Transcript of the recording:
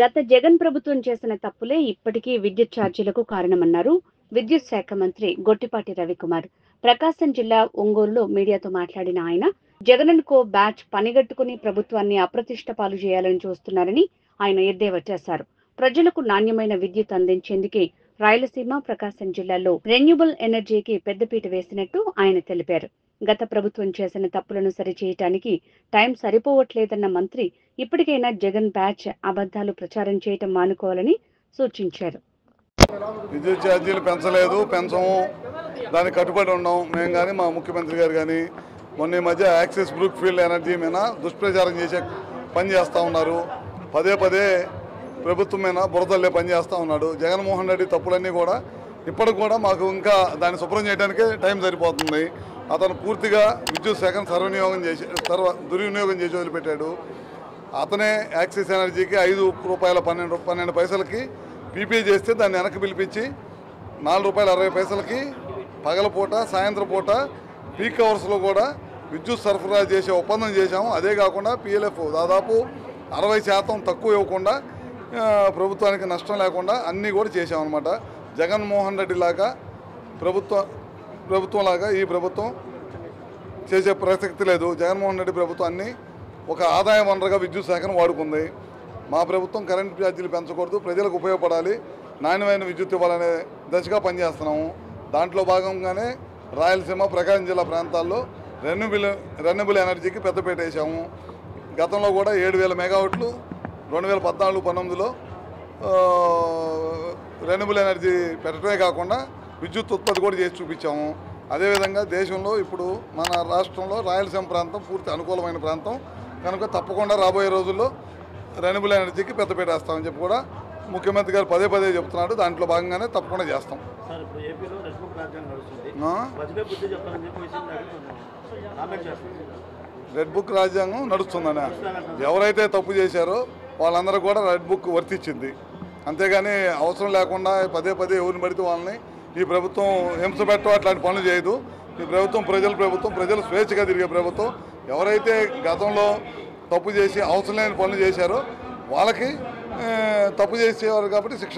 గత జగన్ ప్రభుత్వం చేసిన తప్పులే ఇప్పటికీ విద్యుత్ ఛార్జీలకు కారణమన్నారు విద్యుత్ శాఖ మంత్రి గొట్టిపాటి రవికుమార్. ప్రకాశం జిల్లా ఒంగోలులో మీడియాతో మాట్లాడిన ఆయన, జగన్ కో బ్యాచ్ పనిగట్టుకుని ప్రభుత్వాన్ని అప్రతిష్ట పాలు చేయాలని చూస్తున్నారని ఆయన ఎద్దేవా చేశారు. ప్రజలకు నాణ్యమైన విద్యుత్ అందించేందుకే రాయలసీమ, ప్రకాశం జిల్లాల్లో రెన్యూబుల్ ఎనర్జీకి పెద్దపీట వేసినట్టు ఆయన తెలిపారు. గత ప్రభుత్వం చేసిన తప్పులను సరిచేయటానికి టైం సరిపోవట్లేదన్న మంత్రి ఇప్పటికైనా జగన్ బ్యాచ్ అబద్ధాలు ప్రచారం చేయటం మానుకోవాలని సూచించారు. విద్యుత్ ఛార్జీలు పెంచలేదు, పెంచము, దానికి కట్టుబడి ఉన్నాం మేము కానీ మా ముఖ్యమంత్రి గారు కానీ. మొన్న ఈ మధ్య యాక్సిస్ బ్రూక్ ఫీల్డ్ ఎనర్జీ మీద దుష్ప్రచారం చేసే పని చేస్తూ ఉన్నారు. పదే పదే ప్రభుత్వం మీద బురదల్లే పని చేస్తూ ఉన్నాడు. జగన్మోహన్ రెడ్డి తప్పులన్నీ కూడా ఇప్పటికి కూడా మాకు ఇంకా దాన్ని శుభ్రం చేయడానికే టైం సరిపోతుంది. అతను పూర్తిగా విద్యుత్ శాఖను దుర్వినియోగం చేసి వదిలిపెట్టాడు. అతనే యాక్సిస్ ఎనర్జీకి ₹5.12 పీపీ చేస్తే దాన్ని వెనక్కి పిలిపించి ₹4.60 పగలపూట, సాయంత్రం పూట పీక్ అవర్స్లో కూడా విద్యుత్ సరఫరా చేసే ఒప్పందం చేశాము. అదే కాకుండా పిఎల్ఎఫ్ దాదాపు 60% తక్కువ ఇవ్వకుండా ప్రభుత్వానికి నష్టం లేకుండా అన్నీ కూడా చేశామన్నమాట. జగన్మోహన్ రెడ్డి లాగా ప్రభుత్వం లాగా ఈ ప్రభుత్వం చేసే ప్రసక్తి లేదు. జగన్మోహన్ రెడ్డి ప్రభుత్వాన్ని ఒక ఆదాయ వనరుగా విద్యుత్ శాఖను వాడుకుంది. మా ప్రభుత్వం కరెంటు ఛార్జీలు పెంచకూడదు, ప్రజలకు ఉపయోగపడాలి, నాణ్యమైన విద్యుత్ ఇవ్వాలనే దశగా పనిచేస్తున్నాము. దాంట్లో భాగంగానే రాయలసీమ, ప్రకాశం జిల్లా ప్రాంతాల్లో రెన్యూబుల్ ఎనర్జీకి పెద్దపీట వేసాము. గతంలో కూడా 7,000 మెగావాట్లు 2014-19లో రెన్యూబుల్ ఎనర్జీ పెట్టడమే కాకుండా విద్యుత్ ఉత్పత్తి కూడా చేసి చూపించాము. అదేవిధంగా దేశంలో ఇప్పుడు మన రాష్ట్రంలో రాయలసీమ ప్రాంతం పూర్తి అనుకూలమైన ప్రాంతం కనుక తప్పకుండా రాబోయే రోజుల్లో రెన్యూబుల్ ఎనర్జీకి పెద్దపీట వేస్తామని చెప్పి కూడా ముఖ్యమంత్రి గారు పదే పదే చెప్తున్నాడు. దాంట్లో భాగంగానే తప్పకుండా చేస్తాం. రెడ్ బుక్ రాజ్యాంగం నడుస్తుందనే ఎవరైతే తప్పు చేశారో వాళ్ళందరూ కూడా రెడ్ బుక్ వర్తించింది. అంతేగాని అవసరం లేకుండా పదే పదే ఎవరిని పడితే వాళ్ళని ఈ ప్రభుత్వం హింస పెట్టడం అట్లాంటి పనులు చేయదు. ఈ ప్రభుత్వం ప్రజలు స్వేచ్ఛగా తిరిగే ప్రభుత్వం. ఎవరైతే గతంలో తప్పు చేసి అవసరం లేని పనులు చేశారో వాళ్ళకి తప్పు చేసేవారు కాబట్టి శిక్ష